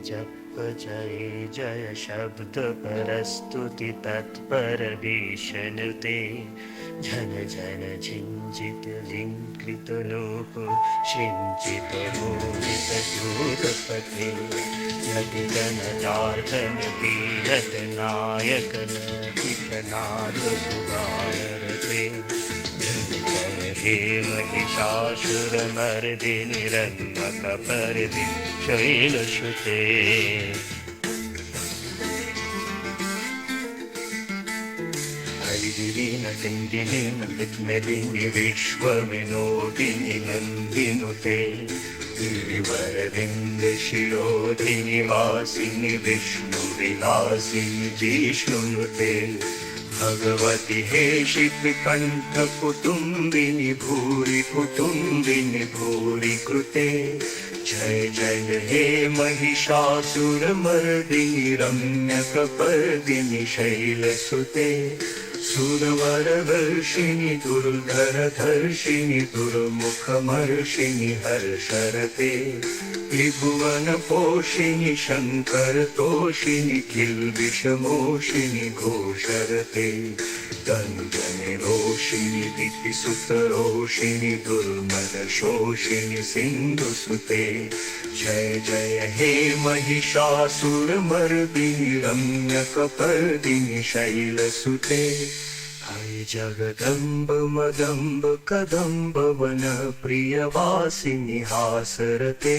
जप जय जय शब्द परस्तुति तत्पर भीषणते झन झन झिंजित लिंकृत लोक सिंचित मोहित दूरपथे यदि जनतार्थन तीरथ नायक नाद सुगारते हे महिषासुरमर्दिनि रन्मकपर्दि शैलसुते हरिदिनटिङ्गिनि विद्मेदिनि विश्वविनोदिनि नन्दिनुते गिरिवरविन्द शिरोधिनि वासिनि विष्णुविलासिनि जिष्णुनुते भगवति हे शिवकण्ठ कुटुम्बिनि भूरि कुटुम्बिनि भूरि कृते जय जय हे महिषासुरमर्दिनि रम्यकपर्दिनि शैलसुते सुरवरवर्षिणि दुर्धरधर्षिणि दुर्मुखमर्षिणि हर्षरते त्रिभुवनपोषिणि शङ्करतोषिणि किल्बिषमोषिणि घोषरते दण्डनिरोषिणि दितिसुतरोषिणि दुर्मदशोषिणि सिन्धुसुते जय जय हे महिषासुरमर्दिनि रम्यकपर्दिनि शैलसुते हरि जगदम्ब मदम्ब कदम्ब वन प्रियवासिनि हासरते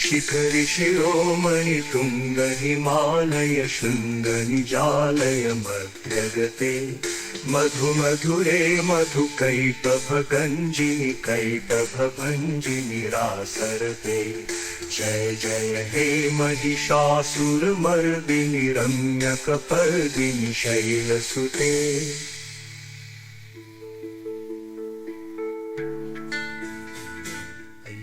शिखरि शिरोमणि तुंग हिमालय शृंग निजालय मध्यगते मधु मधुरे मधु कैटभ गंजिनि कैटभ भंजिनि रासरते जय जय हे महिषासुरमर्दिनि रम्यकपर्दिनि शैलसुते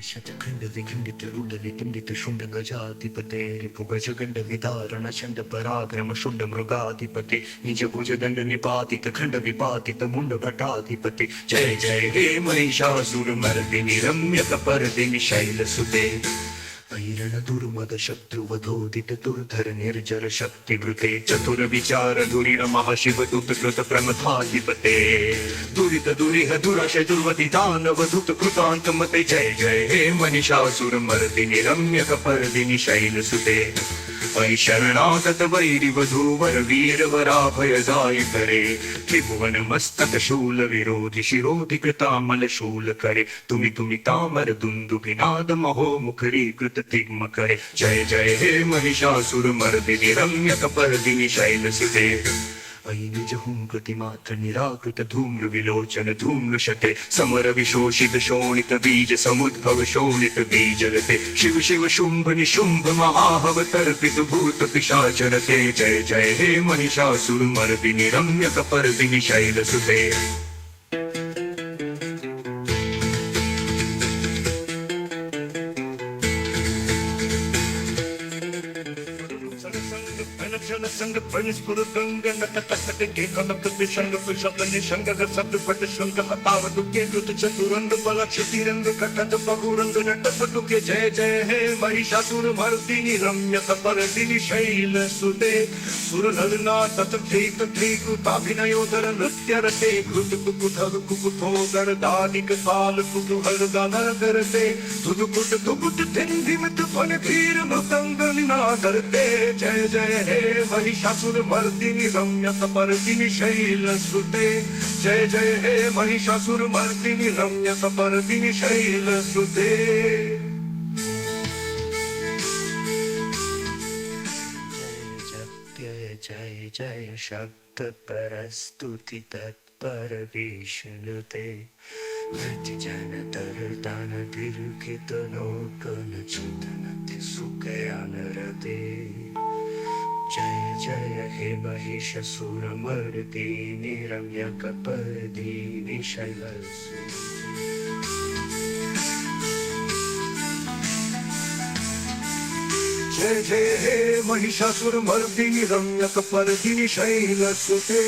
शतखंड विखंडित रुंडलि खंडित शुंड गजाधिपते रिपुगज गंड विदारण चंड पराक्रम शुंड मृगाधिपते निज भुज दंड निपातित खंड विपातित मुंड भटाधिपते जय जय हे महिषासुरमर्दिनि रम्यकपर्दिनि शैलसुते ऐरण दुर्मद शत्रुवधोदित दुर्धर निर्जर शक्तिवृते चतुर विचार धुरीर महाशिव दूत कृत प्रमथाधिपते दुरित दुरिह दुराश दुर्वति दानव दूत कृतांत मते जय जय हे महिषासुरमर्दिनि रम्यकपर्दिनि शैलसुते ऐ शरणागत वैरि वधूवर वीर वराभयदाय करे त्रिभुवन मस्तक शूल विरोधि शिरोधि कृतामल शूल करे तुमि तुमि तामर दुंदुभिनाद महो मुखरी कृत तिग्म करे जय जय हे महिषासुरमर्दिनि रम्यकपर्दिनि शैलसुते ऐ निज हुंकृति मात्र निराकृत धूम्र विलोचन धूम्र शते समर विशोषित शोणित बीज समुद्भव शोणित बीजरते शिव शिव शुंभ निशुंभ महाहव तर्पित भूत पिशाचरते जय जय हे महिषासुरमर्दिनि रम्यकपर्दिनि शैलसुते संग परस्पर गंग नटकट के कनक विसंग विषद निसंग सद पट संग हतावत के दुत चतुरंग बल क्षतिरंग कटत बहुरंग नटपट के जय जय हे महिषासुरमर्दिनि रम्यकपर्दिनि शैलसुते सुरनरना तत ठीक ठीक ताभिनयोदर नृत्य रते कृत कुकुधर कुकुथो गरदानिक काल कुतूहल गानर करते तुदुकुट तुकुट धिंधिमित फन धीर मृदंग निनादरते जय जय हे महिषासुरमर्दिनि रम्यकपर्दिनि शैलसुते जय जय हे महिषासुरमर्दिनि रम्यकपर्दिनि शैलसुते जय जय जय शब्द परस्तुति तत्पर भीषणते जन तर तन तिरुकित लोकन चिंतनति सुखयानरते जय जय हे महिषासुरमर्दिनि रम्यकपर्दिनि शैलसुते जय जय हे महिषासुरमर्दिनि रम्यकपर्दिनि शैलसुते।